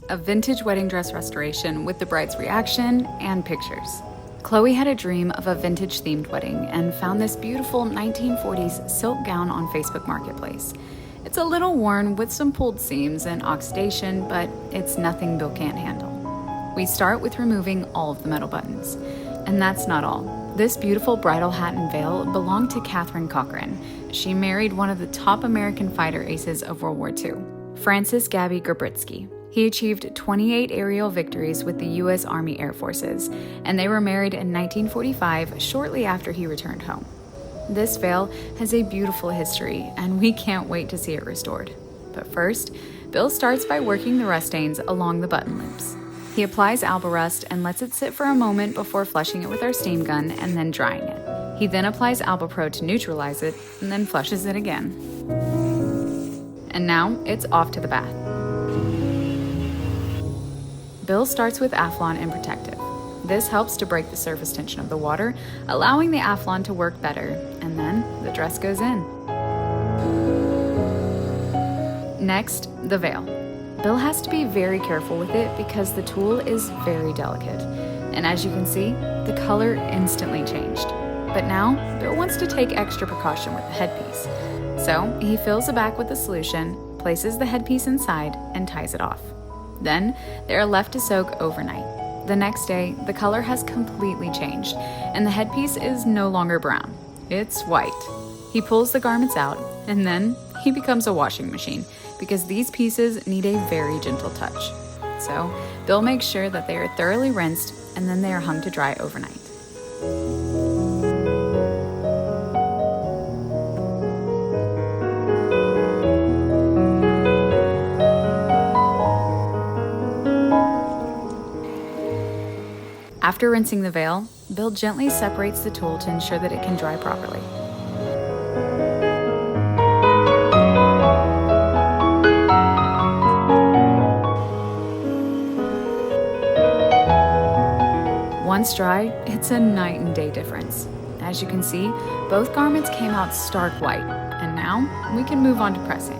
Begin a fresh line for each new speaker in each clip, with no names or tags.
a vintage wedding dress restoration with the bride's reaction and pictures. Chloe had a dream of a vintage-themed wedding and found this beautiful 1940s silk gown on Facebook Marketplace. It's a little worn with some pulled seams and oxidation, but it's nothing Bill can't handle. We start with removing all of the metal buttons. And that's not all. This beautiful bridal hat and veil belonged to Catherine Cochran. She married one of the top American fighter aces of World War II, Francis Gabby Grabritsky. He achieved 28 aerial victories with the U.S. Army Air Forces, and they were married in 1945, shortly after he returned home. This veil has a beautiful history, and we can't wait to see it restored. But first, Bill starts by working the rust stains along the button loops. He applies Alba Rust and lets it sit for a moment before flushing it with our steam gun and then drying it. He then applies Alba Pro to neutralize it and then flushes it again. And now it's off to the bath. Bill starts with Afflon and Protective. This helps to break the surface tension of the water, allowing the Afflon to work better, and then the dress goes in. Next, the veil. Bill has to be very careful with it because the tool is very delicate. And as you can see, the color instantly changed. But now, Bill wants to take extra precaution with the headpiece. So he fills the back with a solution, places the headpiece inside, and ties it off. Then, they are left to soak overnight. The next day, the color has completely changed, and the headpiece is no longer brown. It's white. He pulls the garments out, and then he becomes a washing machine, because these pieces need a very gentle touch. So, Bill makes sure that they are thoroughly rinsed, and then they are hung to dry overnight. After rinsing the veil, Bill gently separates the tool to ensure that it can dry properly. Once dry, it's a night and day difference. As you can see, both garments came out stark white, and now we can move on to pressing.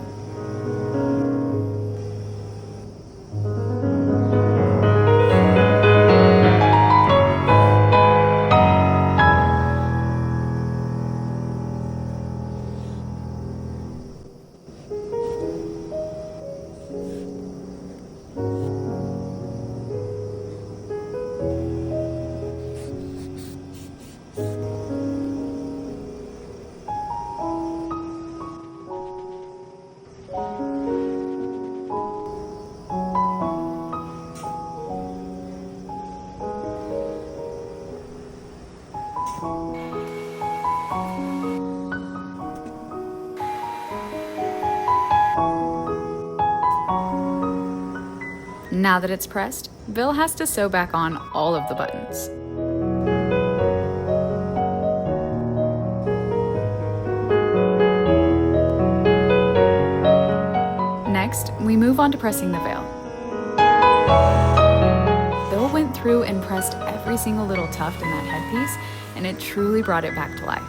Now that it's pressed, Bill has to sew back on all of the buttons. Next, we move on to pressing the veil. Bill went through and pressed every single little tuft in that headpiece, and it truly brought it back to life.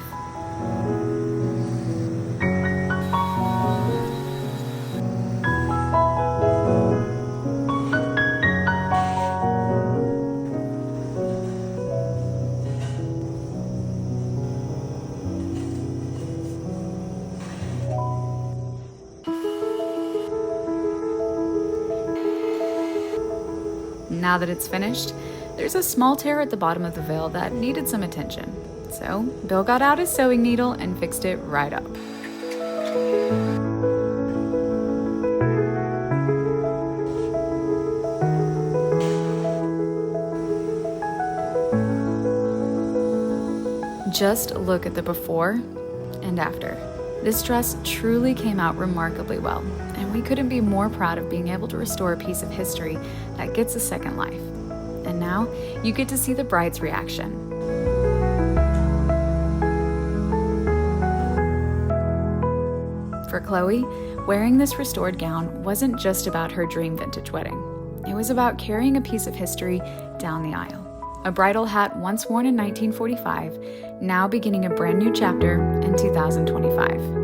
Now that it's finished, there's a small tear at the bottom of the veil that needed some attention. So Bill got out his sewing needle and fixed it right up. Just look at the before and after. This dress truly came out remarkably well, and we couldn't be more proud of being able to restore a piece of history that gets a second life. And now, you get to see the bride's reaction. For Chloe, wearing this restored gown wasn't just about her dream vintage wedding. It was about carrying a piece of history down the aisle. A bridal hat once worn in 1945, now beginning a brand new chapter in 2025.